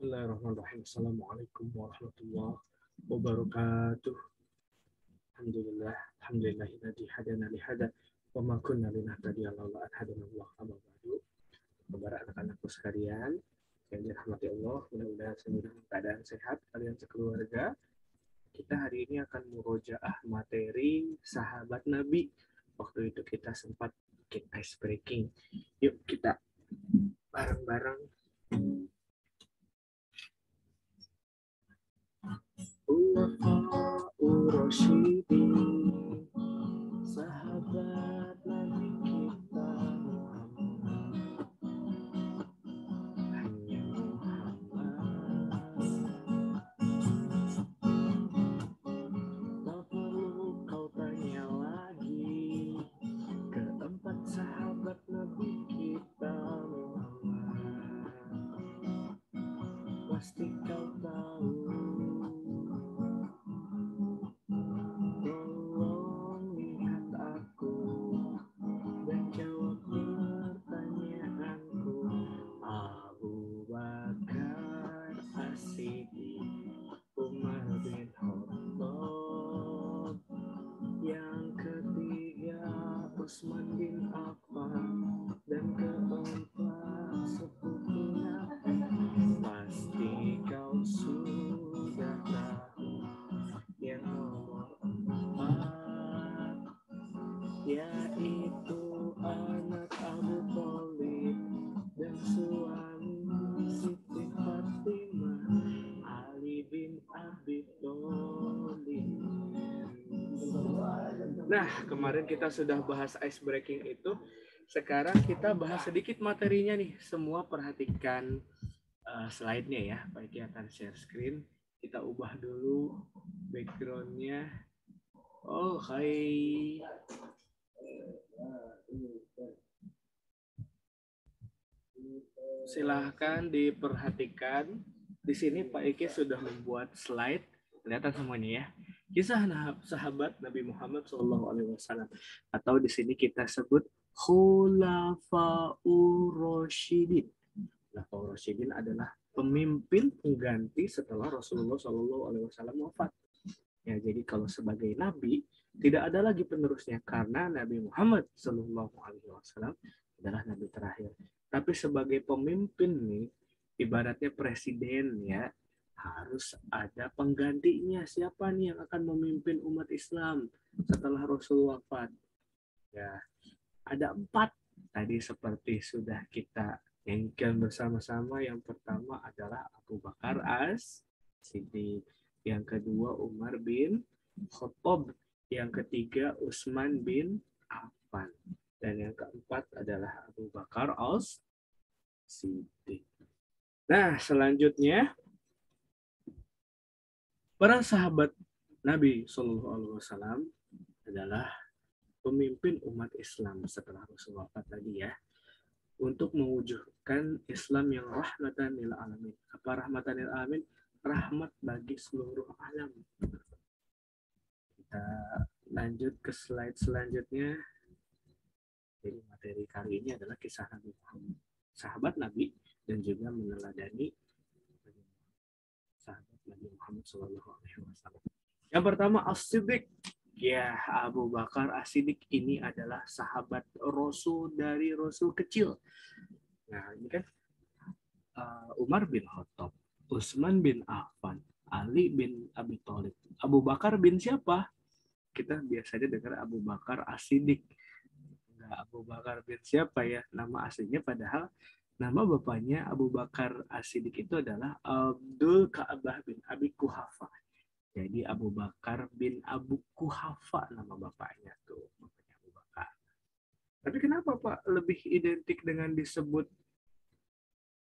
Bismillahirrahmanirrahim. Assalamualaikum warahmatullahi wabarakatuh. Alhamdulillah, alhamdulillahilladzi hadana li hada wa ma kunna linahtadiya laula an hadana Allah. Amma ba'du. Kabar anak-anakku sekalian yang dirahmati Allah, mudah-mudahan semua dalam keadaan sehat kalian sekeluarga. Kita hari ini akan murojaah materi sahabat Nabi. Waktu itu kita sempat bikin ice breaking. Yuk kita bareng-bareng Rasyidin, sahabat Nabi kita Muhammad, hanya Muhammad. Tak perlu kau tanya lagi, keempat sahabat Nabi kita Muhammad, pasti kau tahu. Utsman bin Affan, dan keempat sepupunya pasti kau sudah tahu. Yang nomor 4 yaitu anak Abu Thalib dan suami Siti Fatimah, Ali bin Abi Thalib. Nah, kemarin kita sudah bahas ice breaking itu. Sekarang kita bahas sedikit materinya nih. Semua perhatikan slide-nya ya. Pak Iki akan share screen. Kita ubah dulu background-nya. Oh, hai. Silahkan diperhatikan. Di sini Pak Iki sudah membuat slide. Kelihatan semuanya ya. Kisah sahabat Nabi Muhammad SAW, atau di sini kita sebut Khulafaur Rasyidin. Khulafaur Rasyidin adalah pemimpin pengganti setelah Rasulullah SAW wafat. Ya, jadi kalau sebagai nabi tidak ada lagi penerusnya karena Nabi Muhammad SAW adalah nabi terakhir. Tapi sebagai pemimpin nih, ibaratnya presiden ya, harus ada penggantinya. Siapa nih yang akan memimpin umat Islam setelah Rasul wafat? Ya, ada 4. Tadi seperti sudah kita nyanyikan bersama-sama. Yang pertama adalah Abu Bakar As-Siddiq. Yang kedua Umar bin Khattab. Yang ketiga Utsman bin Affan. Dan yang keempat adalah Abu Bakar As-Siddiq. Nah, selanjutnya para sahabat Nabi SAW adalah pemimpin umat Islam setelah Rasul wafat tadi ya, untuk mewujudkan Islam yang rahmatan lil alamin. Apa rahmatan lil alamin? Rahmat bagi seluruh alam. Kita lanjut ke slide selanjutnya. Jadi materi kali ini adalah kisah Nabi Muhammad, sahabat Nabi, dan juga meneladani sahabat Nabi Muhammad SAW. Yang pertama As-Siddiq. Ya, Abu Bakar As-Siddiq ini adalah sahabat Rasul dari Rasul kecil. Nah, ini kan Umar bin Khattab, Utsman bin Affan, Ali bin Abi Thalib. Abu Bakar bin siapa? Kita biasanya dengar Abu Bakar As-Siddiq. Nah, Abu Bakar bin siapa ya? Nama aslinya padahal nama bapaknya Abu Bakar As-Siddiq itu adalah Abdul Ka'bah bin Abi Quhafa. Jadi Abu Bakar bin Abu Quhafa nama bapaknya tuh, bapaknya Abu Bakar. Tapi kenapa Pak lebih identik dengan disebut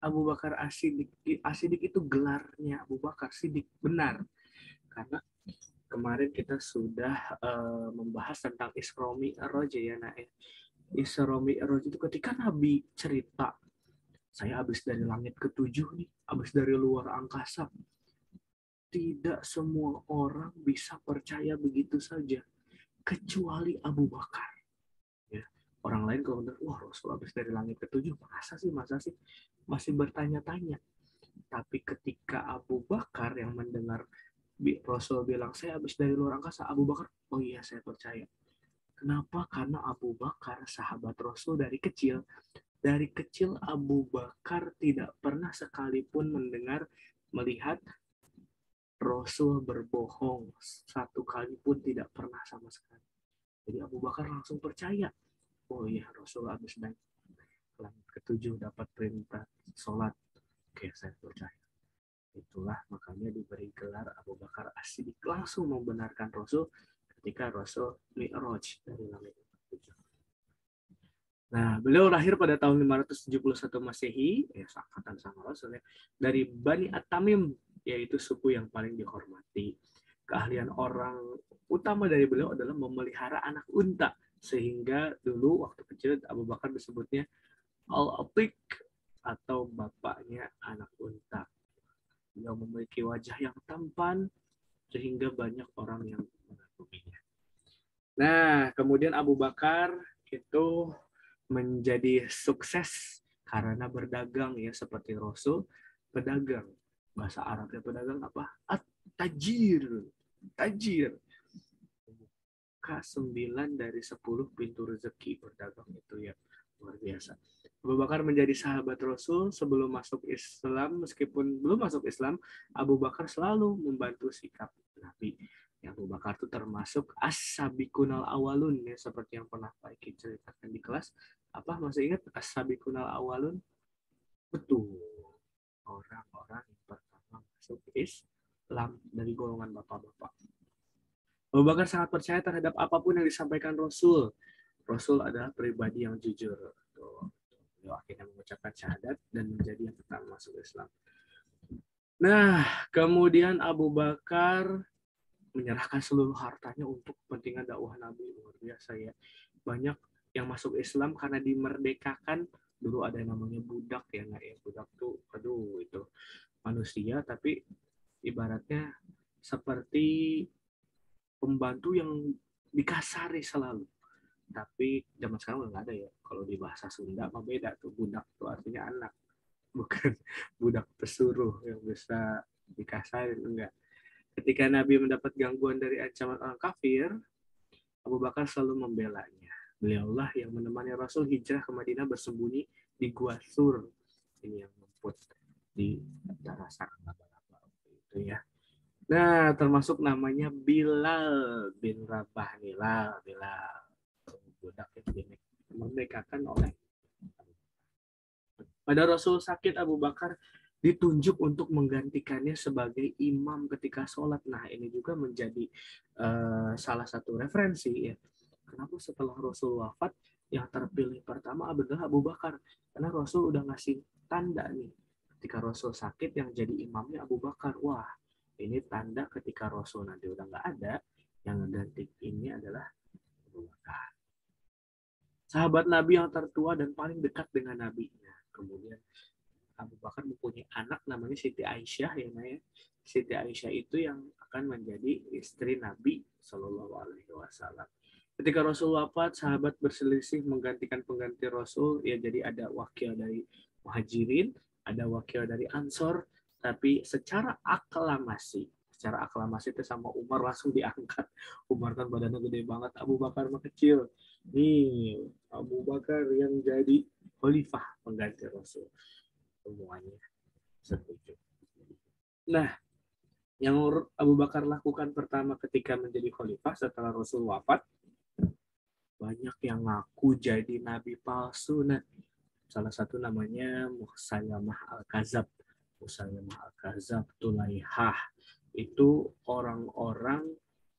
Abu Bakar As-Siddiq? As-Siddiq itu gelarnya Abu Bakar Siddiq, benar. Karena kemarin kita sudah membahas tentang Isra Mi'raj ya, nah. Isra Mi'raj itu ketika Nabi cerita, saya habis dari langit ke-7 nih, habis dari luar angkasa. Tidak semua orang bisa percaya begitu saja, kecuali Abu Bakar. Ya. Orang lain kalau benar, wah Rasul habis dari langit ke-7, masa sih, masih bertanya-tanya. Tapi ketika Abu Bakar yang mendengar Rasul bilang, saya habis dari luar angkasa, Abu Bakar, oh iya saya percaya. Kenapa? Karena Abu Bakar sahabat Rasul dari kecil. Dari kecil Abu Bakar tidak pernah sekalipun mendengar, melihat Rasul berbohong. Satu kali pun tidak pernah sama sekali. Jadi Abu Bakar langsung percaya. Oh iya, Rasul habis naik langit ketujuh dapat perintah sholat. Oke, saya percaya. Itulah makanya diberi gelar Abu Bakar As-Siddiq, langsung membenarkan Rasul ketika Rasul Mi'raj dari langit ketujuh. Nah, beliau lahir pada tahun 571 Masehi, ya seangkatan sama Rasul ya, dari Bani At-Tamim, yaitu suku yang paling dihormati. Keahlian orang utama dari beliau adalah memelihara anak unta, sehingga dulu waktu kecil Abu Bakar disebutnya Al-Atiq atau bapaknya anak unta. Beliau memiliki wajah yang tampan sehingga banyak orang yang mengaguminya. Nah, kemudian Abu Bakar itu menjadi sukses karena berdagang ya, seperti Rasul pedagang. Bahasa Arabnya pedagang apa? At-tajir. Tajir. Buka 9 dari 10 pintu rezeki berdagang itu ya. Luar biasa. Abu Bakar menjadi sahabat Rasul sebelum masuk Islam. Meskipun belum masuk Islam, Abu Bakar selalu membantu sikap Nabi. Abu Bakar itu termasuk as-sabiqunal awalun ya, seperti yang pernah Pak Iki ceritakan di kelas. Apa masih ingat as-sabiqunal awalun? Betul. Orang-orang yang pertama masuk Islam dari golongan bapak-bapak. Abu Bakar sangat percaya terhadap apapun yang disampaikan Rasul. Rasul adalah pribadi yang jujur. Beliau akhirnya mengucapkan syahadat dan menjadi yang pertama masuk Islam. Nah, kemudian Abu Bakar menyerahkan seluruh hartanya untuk kepentingan dakwah Nabi. Luar biasa ya. Banyak yang masuk Islam karena dimerdekakan. Dulu ada yang namanya budak ya, nggak ya? Budak tuh, aduh itu manusia tapi ibaratnya seperti pembantu yang dikasari selalu. Tapi zaman sekarang nggak ada ya. Kalau di bahasa Sunda mah beda tuh. Budak tuh artinya anak, bukan budak pesuruh yang bisa dikasarin, enggak. Ketika Nabi mendapat gangguan dari ancaman orang kafir, Abu Bakar selalu membelanya. Beliaulah yang menemani Rasul hijrah ke Madinah bersembunyi di Gua Sur. Ini yang luput di antara sarang laba-laba itu ya. Nah, termasuk namanya Bilal bin Rabah. Bilal. Budak yang dimerdekakan oleh. Pada Rasul sakit, Abu Bakar ditunjuk untuk menggantikannya sebagai imam ketika sholat. Nah, ini juga menjadi salah satu referensi ya. Kenapa setelah Rasul wafat, yang terpilih pertama adalah Abu Bakar? Karena Rasul udah ngasih tanda nih. Ketika Rasul sakit, yang jadi imamnya Abu Bakar. Wah, ini tanda ketika Rasul nanti udah nggak ada, yang ganti ini adalah Abu Bakar. Sahabat Nabi yang tertua dan paling dekat dengan Nabi. Nah, kemudian Abu Bakar mempunyai anak namanya Siti Aisyah ya, Naya. Siti Aisyah itu yang akan menjadi istri Nabi Shallallahu Alaihi Wasallam. Ketika Rasul wafat, sahabat berselisih menggantikan pengganti Rasul. Ya, jadi ada wakil dari Muhajirin, ada wakil dari Ansor, tapi secara aklamasi itu sama Umar langsung diangkat. Umar kan badannya gede banget, Abu Bakar mah kecil. Nih, Abu Bakar yang jadi khalifah pengganti Rasul. Semuanya setuju. Nah, yang Abu Bakar lakukan pertama ketika menjadi khalifah setelah Rasul wafat, banyak yang ngaku jadi nabi palsu. Nah, salah satu namanya Musailamah Al-Kazab. Musailamah Al-Kazab, Tulaihah. Itu orang-orang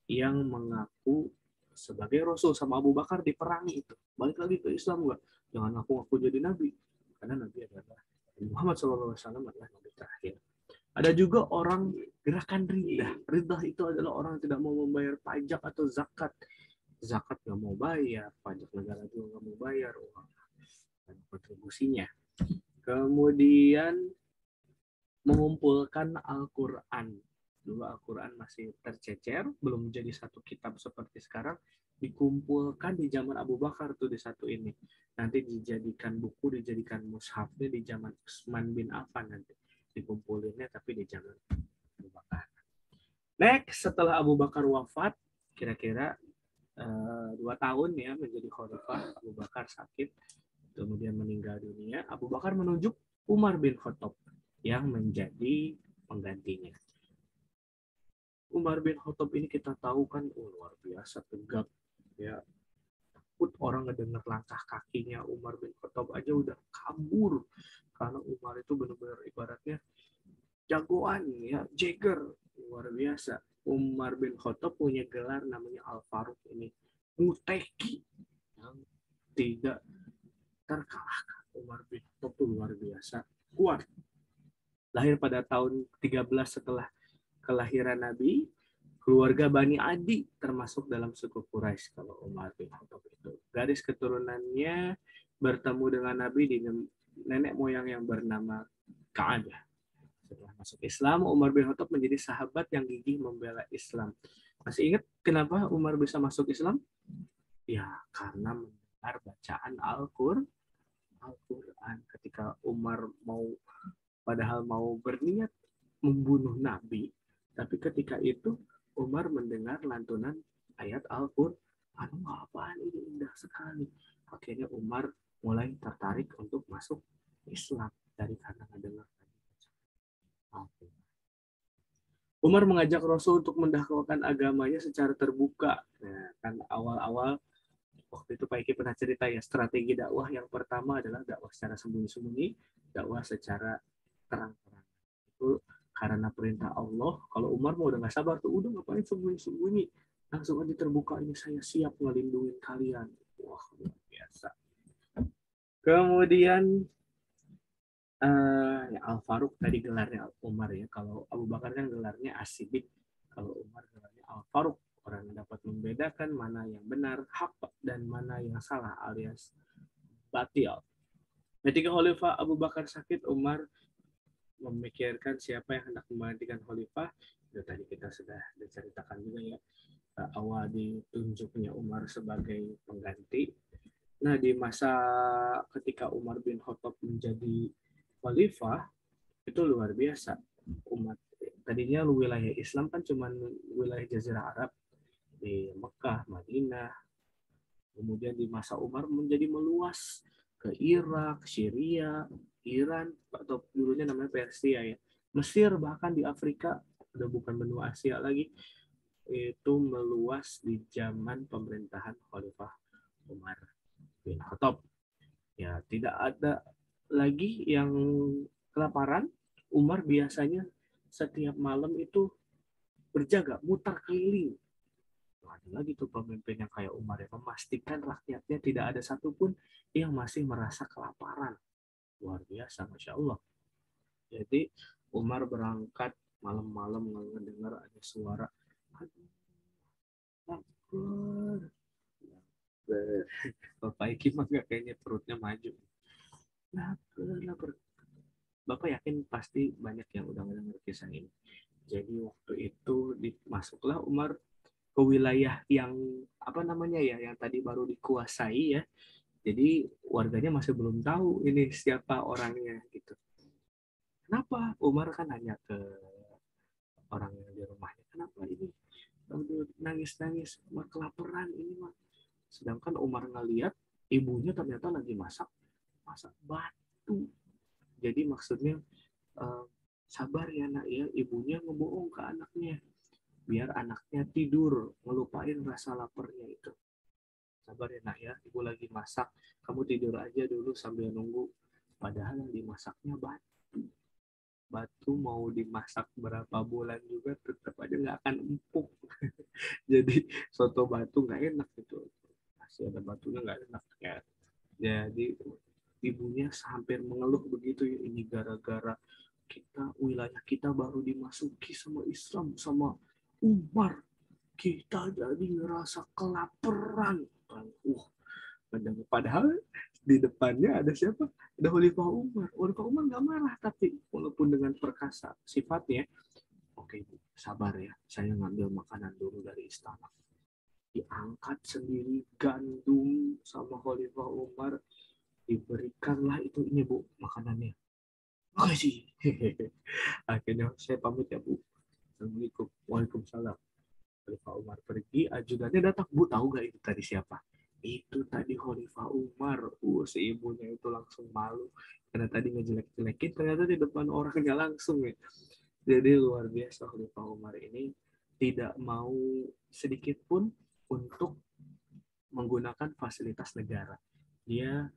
yang mengaku sebagai Rasul sama Abu Bakar diperangi itu. Balik lagi ke Islam enggak? Jangan ngaku-ngaku jadi nabi. Karena nabi adalah Muhammad SAW adalah nabi terakhir. Ada juga orang gerakan ridah. Ridah itu adalah orang yang tidak mau membayar pajak atau zakat. Zakat nggak mau bayar, pajak negara juga nggak mau bayar, uang dan kontribusinya. Kemudian mengumpulkan Al-Quran. Dulu Al-Quran masih tercecer, belum menjadi satu kitab seperti sekarang. Dikumpulkan di zaman Abu Bakar tuh di satu ini. Nanti dijadikan buku, dijadikan mushaf di zaman Utsman bin Affan nanti. dikumpulinnya tapi di zaman Abu Bakar. Next, setelah Abu Bakar wafat, kira-kira 2 tahun ya menjadi khalifah, Abu Bakar sakit, kemudian meninggal dunia. Abu Bakar menunjuk Umar bin Khattab yang menjadi penggantinya. Umar bin Khattab ini kita tahu kan luar biasa tegap ya. Takut orang ngedengar langkah kakinya Umar bin Khattab aja udah kabur, karena Umar itu benar-benar ibaratnya jagoan ya, Jagger, luar biasa. Umar bin Khattab punya gelar namanya Al-Faruq, ini muteki yang tidak terkalahkan. Umar bin Khattab itu luar biasa kuat. Lahir pada tahun 13 setelah kelahiran Nabi, keluarga Bani Adi termasuk dalam suku Quraisy. Kalau Umar bin Khattab itu garis keturunannya bertemu dengan Nabi di nenek moyang yang bernama Ka'abah. Setelah masuk Islam, Umar bin Khattab menjadi sahabat yang gigih membela Islam. Masih ingat kenapa Umar bisa masuk Islam? Ya, karena mendengar bacaan Al-Quran. Ketika Umar padahal mau berniat membunuh Nabi, tapi ketika itu Umar mendengar lantunan ayat Al-Quran. Aduh, apaan ini, indah sekali. Akhirnya Umar mulai tertarik untuk masuk Islam dari karena mendengar. Umar mengajak Rasul untuk mendakwakan agamanya secara terbuka. Nah, kan awal-awal waktu itu Pak Eki pernah cerita ya, strategi dakwah yang pertama adalah dakwah secara sembunyi-sembunyi, dakwah secara terang-terang. Itu karena perintah Allah. Kalau Umar mau udah nggak sabar tuh, udah ngapain sembunyi-sembunyi, langsung aja terbuka, ini saya siap ngelindungin kalian. Wah, luar biasa. Kemudian ya Al-Faruq tadi gelarnya Umar ya. Kalau Abu Bakar kan gelarnya As-Siddiq. Kalau Umar gelarnya Al-Faruq. Orang yang dapat membedakan mana yang benar, hak, dan mana yang salah alias batil. Ketika Khalifah Abu Bakar sakit, Umar memikirkan siapa yang hendak menggantikan Khalifah. Itu tadi kita sudah diceritakan juga ya. Awal ditunjuknya Umar sebagai pengganti. Nah, di masa ketika Umar bin Khattab menjadi khalifah, itu luar biasa. Umat tadinya wilayah Islam kan cuma wilayah Jazirah Arab di Mekah, Madinah. Kemudian di masa Umar menjadi meluas ke Irak, Syria, Iran, atau dulunya namanya Persia ya. Mesir, bahkan di Afrika, udah bukan benua Asia lagi, itu meluas di zaman pemerintahan Khalifah Umar bin Khattab. Ya, tidak ada lagi yang kelaparan. Umar biasanya setiap malam itu berjaga, mutar keliling. Ada lagi tuh pemimpin yang kayak Umar yang memastikan rakyatnya tidak ada satupun yang masih merasa kelaparan. Luar biasa, Masya Allah. Jadi Umar berangkat malam-malam mendengar ada suara, aduh, lapar. Bapak Iki mah gak kayaknya perutnya maju. Lapar. Bapak yakin pasti banyak yang udah mendengar kisah ini. Jadi waktu itu masuklah Umar ke wilayah yang apa namanya ya, yang tadi baru dikuasai ya. Jadi warganya masih belum tahu ini siapa orangnya gitu. Kenapa? Umar kan nanya ke orang yang di rumahnya, kenapa ini nangis-nangis, mah kelaparan ini mah. Sedangkan Umar ngeliat ibunya ternyata lagi masak batu. Jadi maksudnya sabar ya nak ya, ibunya ngebohong ke anaknya biar anaknya tidur ngelupain rasa laparnya itu. Sabar ya nak ya, ibu lagi masak, kamu tidur aja dulu sambil nunggu. Padahal yang dimasaknya batu mau dimasak berapa bulan juga tetap aja nggak akan empuk. Jadi soto batu nggak enak gitu, masih ada batunya nggak enak ya. Jadi ibunya hampir mengeluh begitu ya, ini gara-gara wilayah kita baru dimasuki sama Islam sama Umar, kita jadi ngerasa kelaparan. Padahal di depannya ada siapa? Ada Khalifah Umar. Khalifah Umar nggak marah, tapi walaupun dengan perkasa sifatnya, oke Bu, sabar ya, saya ngambil makanan dulu dari istana. Diangkat sendiri gandum sama Khalifah Umar, diberikanlah itu, ini Bu makanannya. Makasih. Akhirnya saya pamit ya Bu. Assalamualaikum. Waalaikumsalam. Khalifah Umar pergi, ajudannya datang. Bu, tahu gak itu tadi siapa? Itu tadi Khalifah Umar. Si ibunya itu langsung malu. Karena tadi ngejelek-jelekin, ternyata di depan orangnya langsung ya. Jadi luar biasa Khalifah Umar ini tidak mau sedikit pun untuk menggunakan fasilitas negara. Dia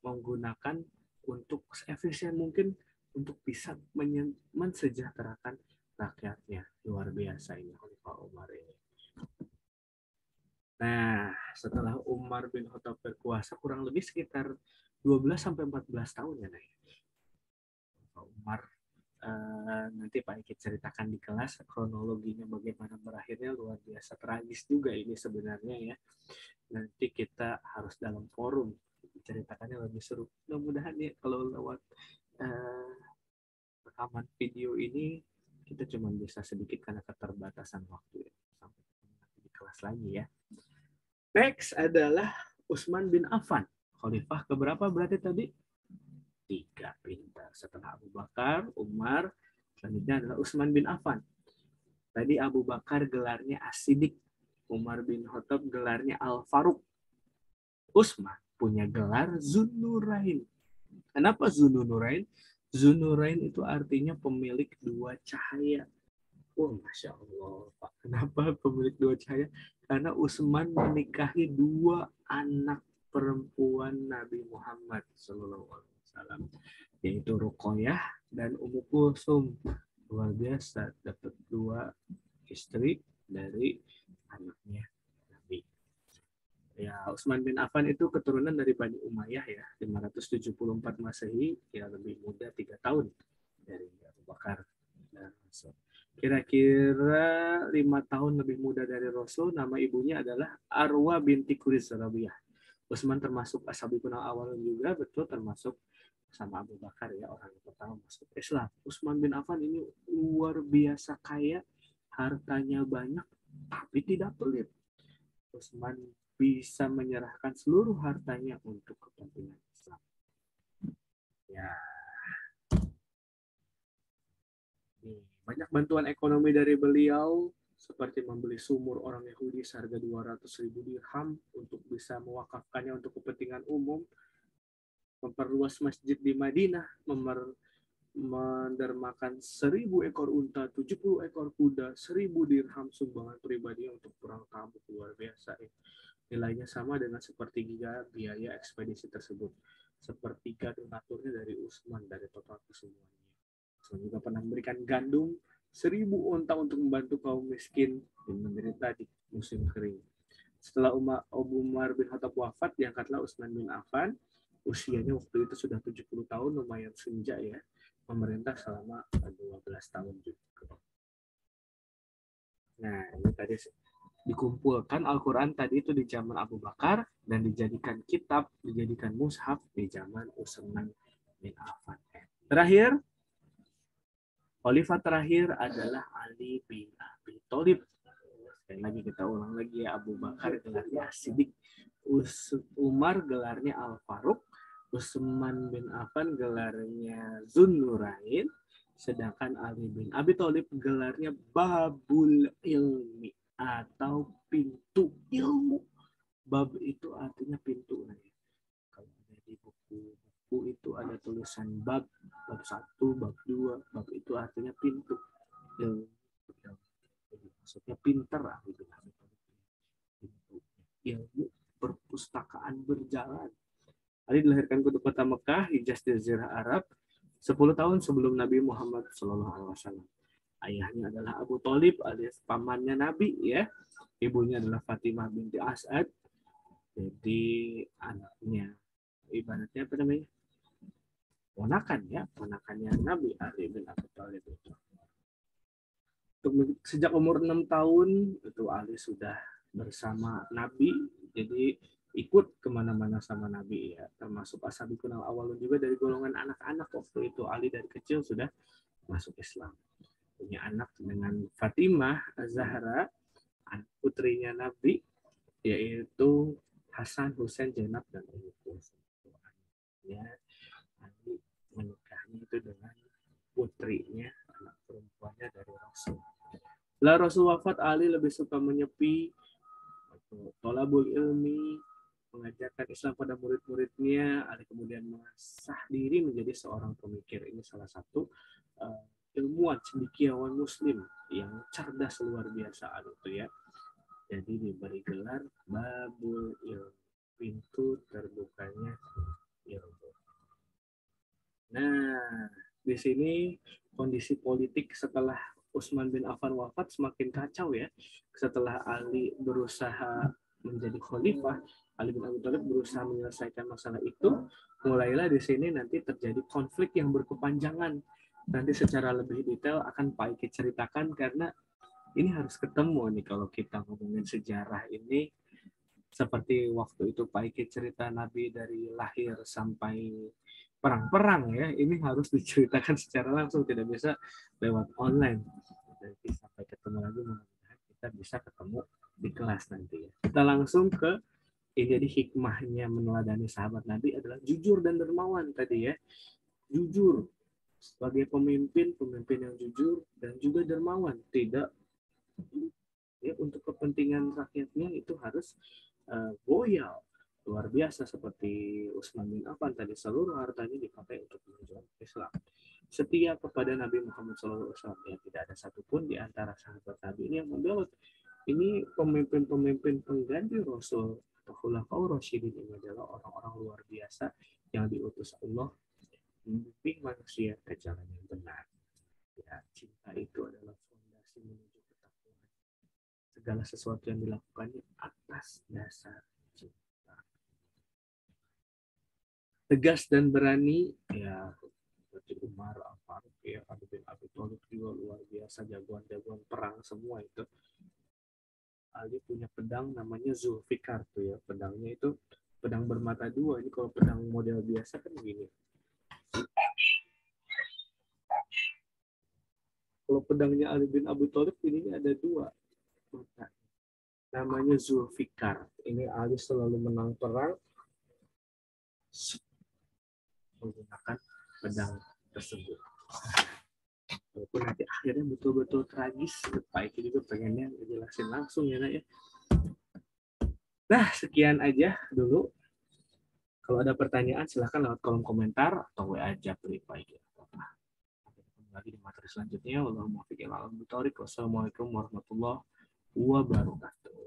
menggunakan untuk seefisien mungkin untuk bisa mensejahterakan rakyatnya. Luar biasa ini Khalifah Umar ini. Nah, setelah Umar bin Khattab berkuasa kurang lebih sekitar 12 sampai 14 tahun ya, Nay. Umar nanti Pak Iki ceritakan di kelas kronologinya bagaimana berakhirnya luar biasa tragis juga ini sebenarnya ya. Nanti kita harus dalam forum ceritakannya lebih seru. Mudah-mudahan ya kalau lewat uh, rekaman video ini kita cuma bisa sedikit karena keterbatasan waktu ya. Sampai nanti di kelas lagi ya. Next adalah Utsman bin Affan. Khalifah keberapa berarti tadi? 3. Pintar. Setelah Abu Bakar, Umar, selanjutnya adalah Utsman bin Affan. Tadi Abu Bakar gelarnya As-Siddiq. Umar bin Khattab gelarnya Al-Faruq. Utsman punya gelar Zunnurain. Kenapa Zunnurain? Zunnurain itu artinya pemilik dua cahaya. Masya Allah, Pak. Kenapa pemilik dua cahaya? Karena Utsman menikahi 2 anak perempuan Nabi Muhammad SAW, yaitu Ruqayyah dan Ummu Kulsum. Luar biasa, dapat 2 istri dari anaknya Nabi. Ya, Utsman bin Affan itu keturunan dari Bani Umayyah ya, 574 Masehi, ya lebih muda 3 tahun dari Abu Bakar dan Rasul. Kira-kira 5 tahun lebih muda dari Rasul. Nama ibunya adalah Arwa binti Kuris Rabiyah. Utsman termasuk ashabikun awal juga, betul, termasuk sama Abu Bakar ya, orang yang pertama masuk Islam. Utsman bin Affan ini luar biasa kaya, hartanya banyak, tapi tidak pelit. Utsman bisa menyerahkan seluruh hartanya untuk kepentingan Islam. Ya, banyak bantuan ekonomi dari beliau, seperti membeli sumur orang Yahudi seharga 200.000 dirham untuk bisa mewakafkannya untuk kepentingan umum, memperluas masjid di Madinah, mendermakan 1.000 ekor unta, 70 ekor kuda, 1.000 dirham sumbangan pribadi untuk perang Tabuk. Luar biasa. Nilainya sama dengan sepertiga biaya ekspedisi tersebut. Sepertiga donaturnya dari Utsman dari total kesemuanya. Utsman juga pernah memberikan gandum 1.000 unta untuk membantu kaum miskin yang menderita di musim kering. Setelah Abu Umar bin Khattab wafat, diangkatlah Utsman bin Affan. Usianya waktu itu sudah 70 tahun, lumayan senja ya. Memerintah selama 12 tahun juga. Nah, ini tadi dikumpulkan Al-Quran tadi itu di zaman Abu Bakar dan dijadikan kitab, dijadikan mushaf di zaman Utsman bin Affan. Terakhir, khalifah terakhir adalah Ali bin Abi Thalib. Sekali lagi kita ulang lagi ya, Abu Bakar gelarnya As-Siddiq, Umar gelarnya Al-Faruq, Utsman bin Affan gelarnya Zunnurain, sedangkan Ali bin Abi Thalib gelarnya Babul Ilmi atau pintu ilmu. Bab itu artinya pintu. Kalau ada di buku itu ada tulisan bab 1, bab 2, bab itu artinya pintu. Ilmu. Maksudnya pinter. Ilmu perpustakaan berjalan. Ali dilahirkan ke kota Mekah, Hijaz Jazirah Arab, 10 tahun sebelum Nabi Muhammad SAW. Ayahnya adalah Abu Thalib alias pamannya Nabi ya. Ibunya adalah Fatimah binti As'ad. Jadi anaknya ibaratnya apa namanya? Ponakan ya, ponakannya Nabi Ali bin Abi Thalib itu. Sejak umur 6 tahun itu Ali sudah bersama Nabi, jadi ikut kemana-mana sama Nabi ya, termasuk ashabikun al-awwalun juga dari golongan anak-anak. Waktu itu Ali dari kecil sudah masuk Islam. Punya anak dengan Fatimah Zahra, putrinya Nabi, yaitu Hasan, Husain, Zainab, dan Ummu Kulsum. Ya, Nabi Setelah Rasul wafat, Ali lebih suka menyepi, tolabul ilmi, mengajarkan Islam pada murid-muridnya. Ali kemudian mengasah diri menjadi seorang pemikir. Ini salah satu ilmuwan cendekiawan Muslim yang cerdas luar biasa Ali itu ya. Jadi diberi gelar Babul Ilmu, pintu terbukanya ilmu. Nah, di sini kondisi politik setelah Utsman bin Affan wafat semakin kacau ya. Setelah Ali berusaha menjadi khalifah, Ali bin Abi Thalib berusaha menyelesaikan masalah itu, mulailah di sini nanti terjadi konflik yang berkepanjangan. Nanti secara lebih detail akan Pak Iki ceritakan karena ini harus ketemu nih kalau kita ngomongin sejarah ini. Seperti waktu itu Pak Iki cerita Nabi dari lahir sampai perang-perang ya, ini harus diceritakan secara langsung, tidak bisa lewat online. Nanti sampai ketemu lagi, mudah-mudahan kita bisa ketemu di kelas nanti ya. Kita langsung ke ini, jadi hikmahnya meneladani sahabat Nabi adalah jujur dan dermawan tadi ya. Jujur sebagai pemimpin yang jujur dan juga dermawan, tidak ya, untuk kepentingan rakyatnya itu harus loyal luar biasa seperti Utsman bin Affan tadi, seluruh hartanya dipakai untuk menjual Islam. Setia kepada Nabi Muhammad SAW, ya tidak ada satupun di antara sahabat Nabi ini yang membelot. Ini pemimpin-pemimpin pengganti Rasul atau Khulafaur Rasyidin ini adalah orang-orang luar biasa yang diutus Allah membimbing manusia ke jalan yang benar. Ya, cinta itu adalah fondasi menuju ketakwaan. Segala sesuatu yang dilakukannya atas dasar cinta. Tegas dan berani, ya seperti Umar, Al-Faruq, ya, Ali bin Abi Thalib juga luar biasa, jagoan-jagoan perang semua itu. Ali punya pedang namanya Zulfikar tuh ya, pedangnya itu pedang bermata dua. Ini kalau pedang model biasa kan begini. Kalau pedangnya Ali bin Abi Thalib ini ada dua mata. Namanya Zulfikar. Ini Ali selalu menang perang menggunakan pedang tersebut. Walaupun nanti akhirnya betul-betul tragis, Pak Iki juga pengennya ngejelasin langsung ya nak ya. Nah, sekian aja dulu. Kalau ada pertanyaan silahkan lewat kolom komentar atau WA aja beri Pak Iki. Sampai ketemu lagi di materi selanjutnya. Wassalamualaikum warahmatullahi wabarakatuh.